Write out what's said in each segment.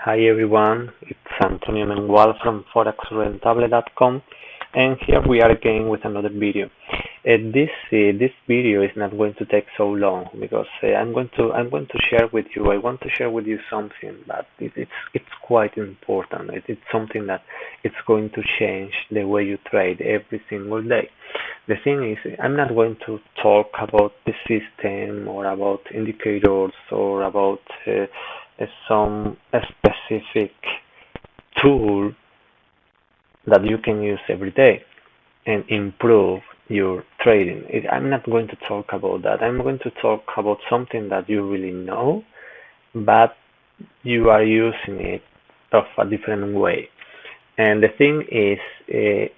Hi everyone, it's Antonio Mengual from Rentable.com, and here we are again with another video. This video is not going to take so long because I'm going to share with you. I want to share with you something that it's quite important. It's something that it's going to change the way you trade every single day. The thing is, I'm not going to talk about the system or about indicators or about some specific tool that you can use every day and improve your trading. I'm not going to talk about that. I'm going to talk about something that you really know, but you are using it of a different way. And the thing is,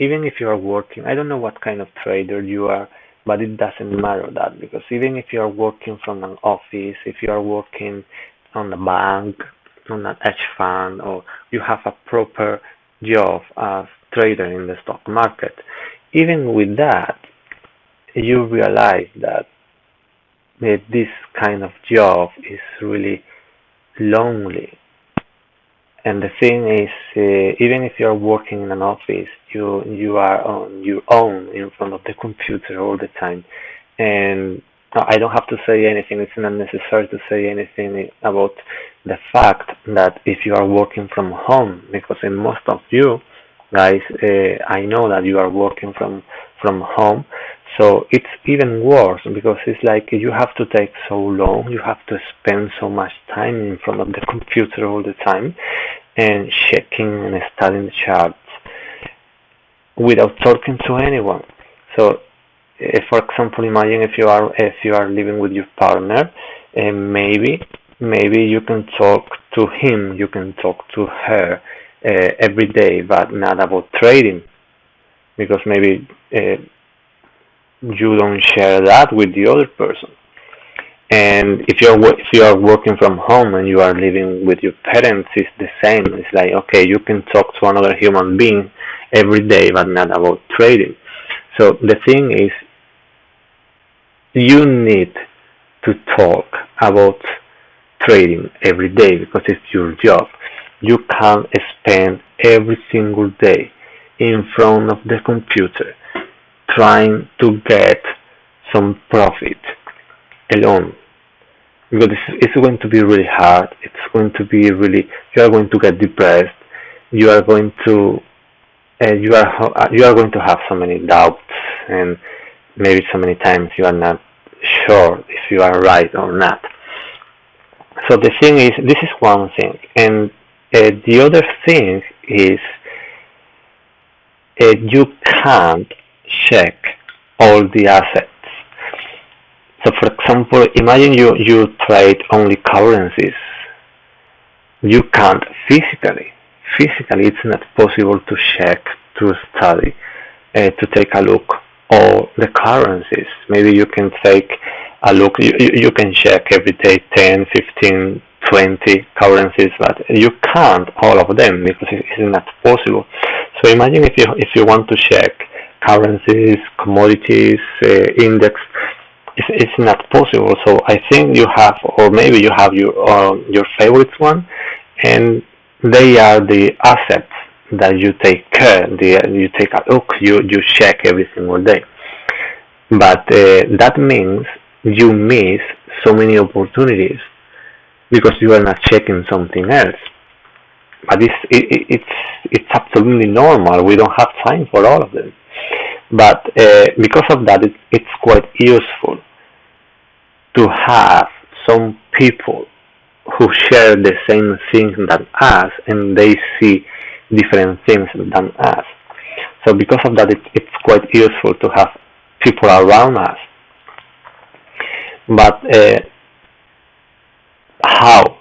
even if you are working, I don't know what kind of trader you are, but it doesn't matter that, because even if you are working from an office, if you are working on a bank, on an hedge fund, or you have a proper job as trader in the stock market, even with that, you realize that this kind of job is really lonely. And the thing is, even if you're working in an office, you are on your own in front of the computer all the time. And I don't have to say anything. It's not necessary to say anything about the fact that if you are working from home, because in most of you guys, I know that you are working from home. So it's even worse, because it's like you have to take so long, you have to spend so much time in front of the computer all the time and checking and studying the charts without talking to anyone. So, for example, imagine if you are living with your partner, and maybe you can talk to him, you can talk to her every day, but not about trading, because maybe you don't share that with the other person. And if you are working from home and you are living with your parents, it's the same. It's like, okay, you can talk to another human being every day, but not about trading. So the thing is, you need to talk about trading every day because it's your job. You can't spend every single day in front of the computer trying to get some profit alone, because it's going to be really hard. It's going to be really, you are going to get depressed. You are going to you are going to have so many doubts, and maybe so many times you are not sure if you are right or not. So the thing is, this is one thing, and the other thing is, you can't check all the assets. So for example, imagine you trade only currencies. You can't physically it's not possible to check, to study, to take a look all the currencies. Maybe you can take a look, you can check every day 10, 15, 20 currencies, but you can't all of them because it's not possible. So imagine if you want to check currencies, commodities, index, it's not possible. So I think you have, or maybe you have your favorites one, and they are the assets that you take care. You take a look, you check every single day. But that means you miss so many opportunities because you are not checking something else. But it's absolutely normal. We don't have time for all of them. But because of that, it's quite useful to have some people who share the same things than us, and they see different things than us. So because of that, it's quite useful to have people around us. But how?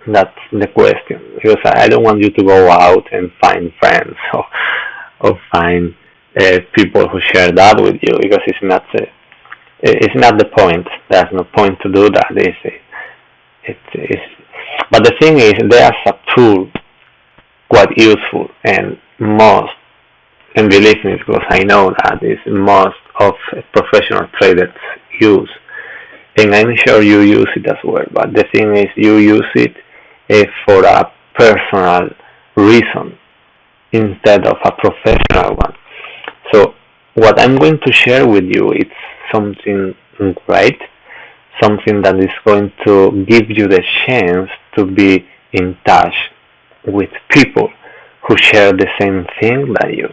That's the question. Because I don't want you to go out and find friends or find people who share that with you, because it's not the point. There's no point to do that. But the thing is, there's a tool quite useful, and believe me, because I know that is most of professional traders use, and I'm sure you use it as well. But the thing is, you use it for a personal reason instead of a professional one. So what I'm going to share with you is something great, something that is going to give you the chance to be in touch with people who share the same thing that you.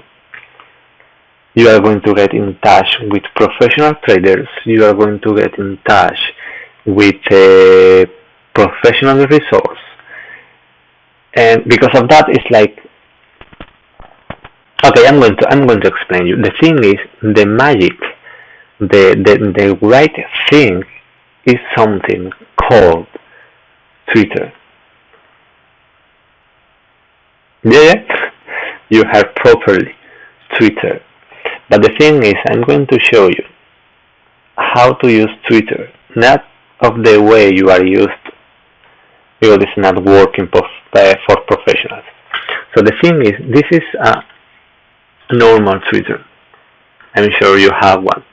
You are going to get in touch with professional traders. You are going to get in touch with a professional resource. And because of that, it's like, okay, I'm going to explain you. The thing is, the magic, the right thing is something called Twitter. Yeah, you heard properly, Twitter. But the thing is, I'm going to show you how to use Twitter, not of the way you are used, because it's not working for professionals. So the thing is, this is a normal Twitter. I'm sure you have one.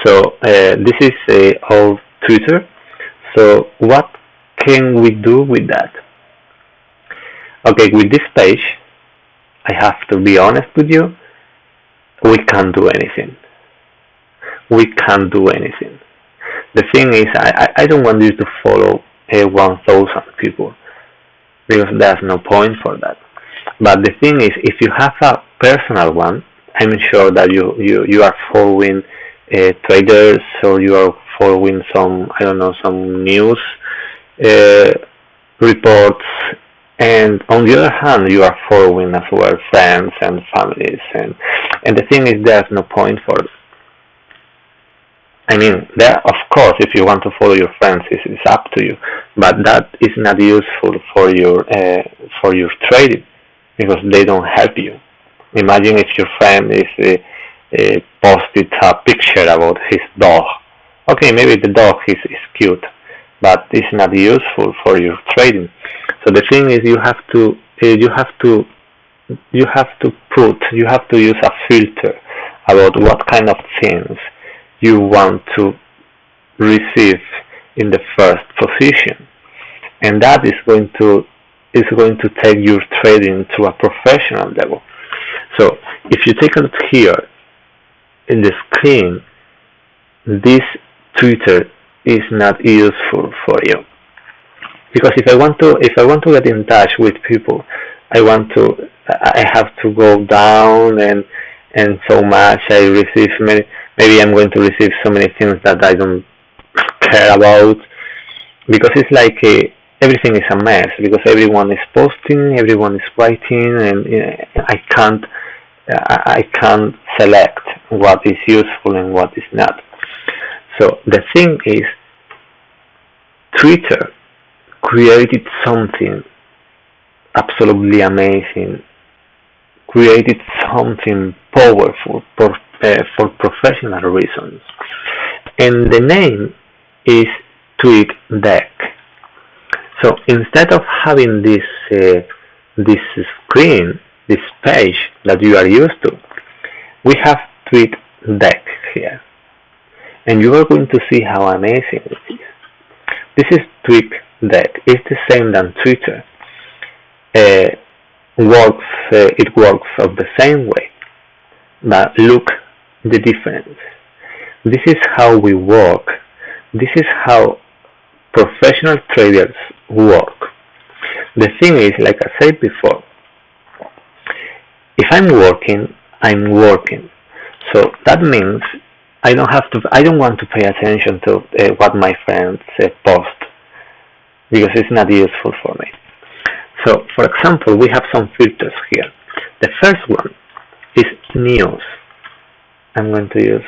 So this is a old Twitter. So what can we do with that? Okay, with this page, I have to be honest with you, we can't do anything. We can't do anything. The thing is, I don't want you to follow 1,000 people, because there's no point for that. But the thing is, if you have a personal one, I'm sure that you are following traders, or you are following some, I don't know, some news reports, and on the other hand, you are following as well friends and families, and the thing is, there's no point for it. I mean, there, of course, if you want to follow your friends, it's up to you, but that is not useful for your trading, because they don't help you. Imagine if your friend is posted a picture about his dog. Okay, maybe the dog is cute, but it's not useful for your trading. So the thing is, you have to use a filter about what kind of things you want to receive in the first position, and that is going to take your trading to a professional level. So if you take a look here in the screen, this Twitter is not useful for you, because if I want to get in touch with people, I have to go down and so much. I receive maybe I'm going to receive so many things that I don't care about, because it's like everything is a mess, because everyone is posting, everyone is writing, and I can't select what is useful and what is not. So the thing is, Twitter created something absolutely amazing, created something powerful for professional reasons, and the name is TweetDeck. So instead of having this screen, this page that you are used to, we have TweetDeck here, and you are going to see how amazing it is. This is TweetDeck. It's the same than Twitter. It works of the same way, but look the difference. This is how we work. This is how professional traders work. The thing is, like I said before, if I'm working, I'm working. So that means I don't want to pay attention to what my friends post, because it's not useful for me. So, for example, we have some filters here. The first one is news. I'm going to use,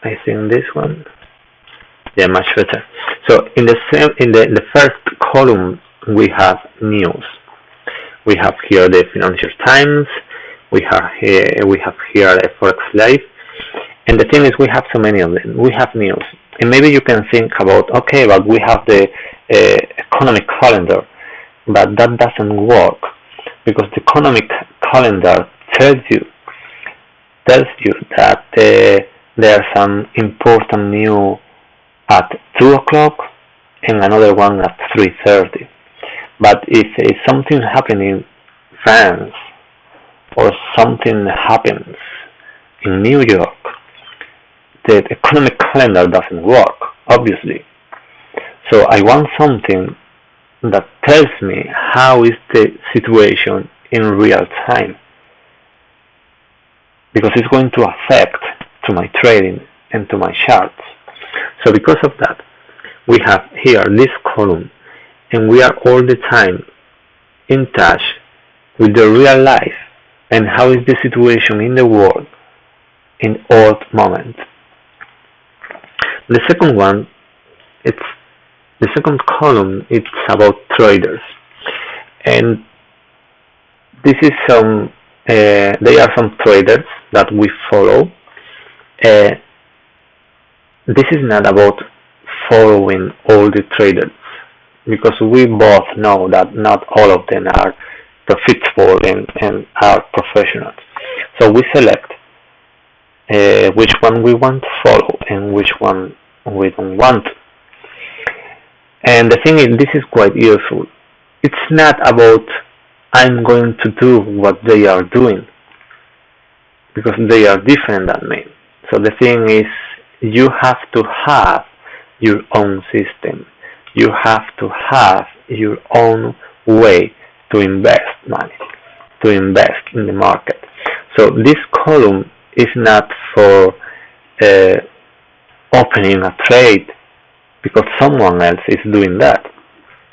I think, this one. Yeah, much better. So in the first column we have news. We have here the Financial Times. We have here a Forex Live. And the thing is, we have so many of them. We have news, and maybe you can think about, okay, but we have the economic calendar, but that doesn't work, because the economic calendar tells you that there are some important news at 2 o'clock and another one at 3:30. But if something happens in France or something happens in New York, the economic calendar doesn't work, obviously. So I want something that tells me how is the situation in real time, because it's going to affect to my trading and to my charts. So because of that, we have here this column, and we are all the time in touch with the real life and how is the situation in the world in all moments. The second one, the second column, it's about traders, and this is they are some traders that we follow. This is not about following all the traders, because we both know that not all of them are profitable and are professionals. So we select which one we want to follow and which one we don't want to. And the thing is, this is quite useful. It's not about I'm going to do what they are doing, because they are different than me. So the thing is, you have to have your own system. You have to have your own way to invest money, to invest in the market. So this column is not for opening a trade because someone else is doing that.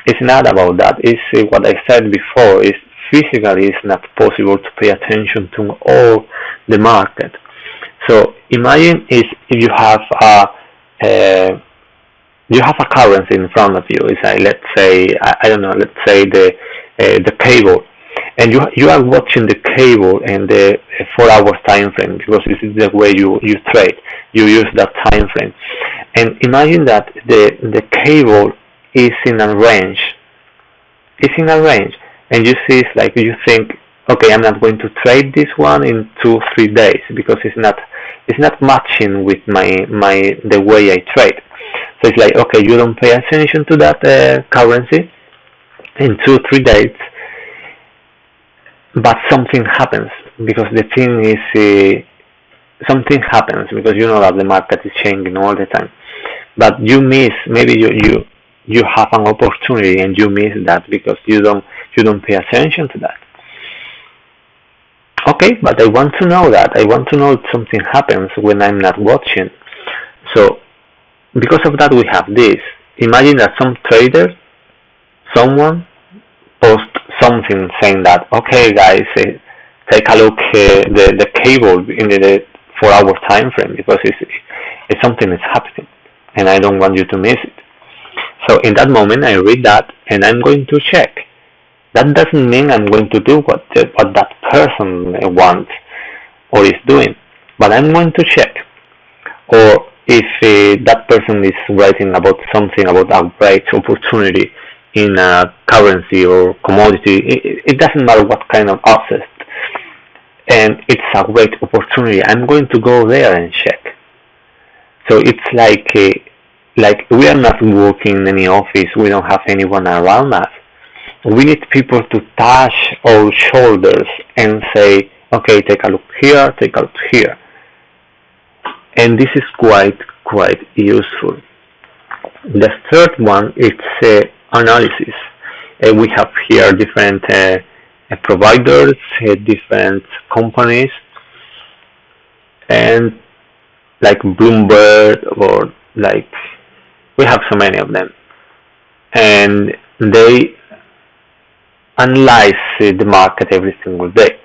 It's not about that. It's what I said before, is physically it's not possible to pay attention to all the market. So imagine if you have a currency in front of you. It's like, let's say, I don't know, let's say the cable, and you are watching the cable and the 4-hour time frame, because this is the way you trade. You use that time frame, and imagine that the cable is in a range. It's in a range, and you see, it's like you think, okay, I'm not going to trade this one in 2-3 days because it's not matching with the way I trade. So it's like, okay, you don't pay attention to that currency in 2-3 days, but something happens, because the thing is, something happens because you know that the market is changing all the time. But you miss, maybe you have an opportunity and you miss that because you don't pay attention to that. Okay, but I want to know that. I want to know if something happens when I'm not watching. So because of that, we have this. Imagine that some trader, someone posts something saying that, okay guys, take a look the cable in the 4-hour time frame, because it's something is happening and I don't want you to miss it. So in that moment, I read that and I'm going to check. That doesn't mean I'm going to do what that person wants or is doing, but I'm going to check. Or if that person is writing about something about a great opportunity in a currency or commodity, it doesn't matter what kind of asset, and it's a great opportunity, I'm going to go there and check. So it's like we are not working in any office, we don't have anyone around us. We need people to touch our shoulders and say, okay, take a look here, take a look here. And this is quite useful. The third one is analysis. We have here different providers, different companies, and like Bloomberg, or like we have so many of them, and they analyze the market every single day.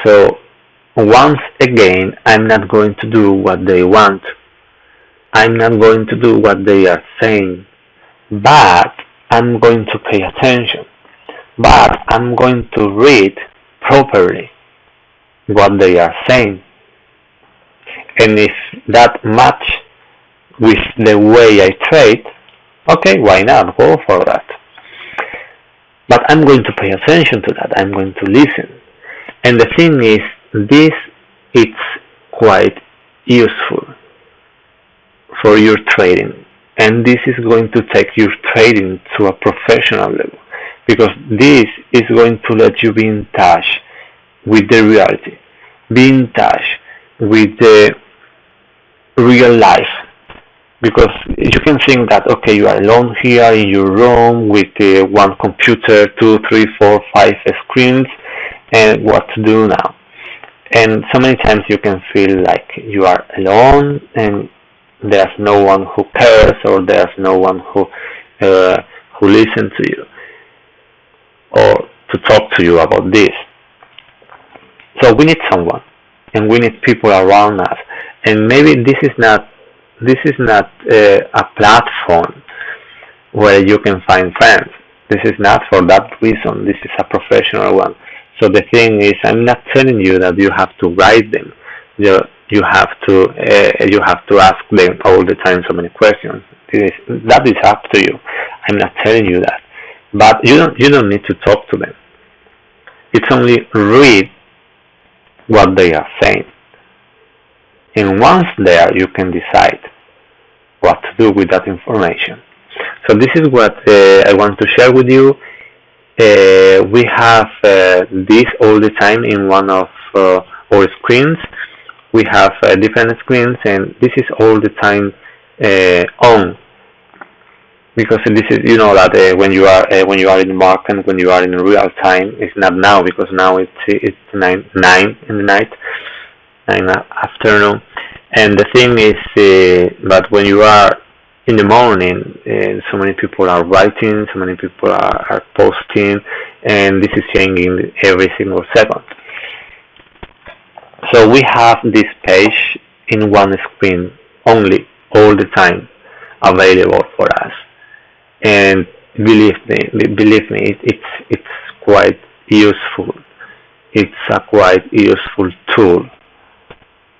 So once again, I'm not going to do what they want. I'm not going to do what they are saying, but I'm going to pay attention. But I'm going to read properly what they are saying. And if that match with the way I trade, okay, why not? Go for that. But I'm going to pay attention to that. I'm going to listen. And the thing is, this it's quite useful for your trading. And this is going to take your trading to a professional level. because this is going to let you be in touch with the reality, be in touch with the real life. Because you can think that, okay, you are alone here in your room with one computer, 2, 3, 4, 5 screens, and what to do now. And so many times you can feel like you are alone and there's no one who cares, or there's no one who listens to you or to talk to you about this. So we need someone, and we need people around us. And maybe this is not a platform where you can find friends. This is not for that reason. This is a professional one. So the thing is, I'm not telling you that you have to write them. You have to ask them all the time so many questions. That is up to you. I'm not telling you that. But you don't need to talk to them. It's only read what they are saying. And once there, you can decide what to do with that information. So this is what I want to share with you. We have this all the time in one of our screens. We have different screens, and this is all the time on, because this is, you know, that when you are in the market, when you are in real time, it's not now, because now it's 9 in the night, 9 afternoon. And the thing is, but when you are in the morning, so many people are writing, so many people are posting, and this is changing every single second. So we have this page in one screen only, all the time, available for us. And believe me, it's quite useful. It's a quite useful tool.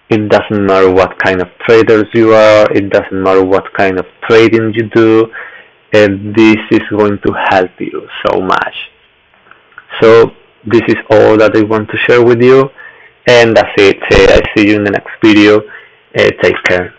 It doesn't matter what kind of traders you are, it doesn't matter what kind of trading you do, and this is going to help you so much. So this is all that I want to share with you, and that's it. I see you in the next video. Take care.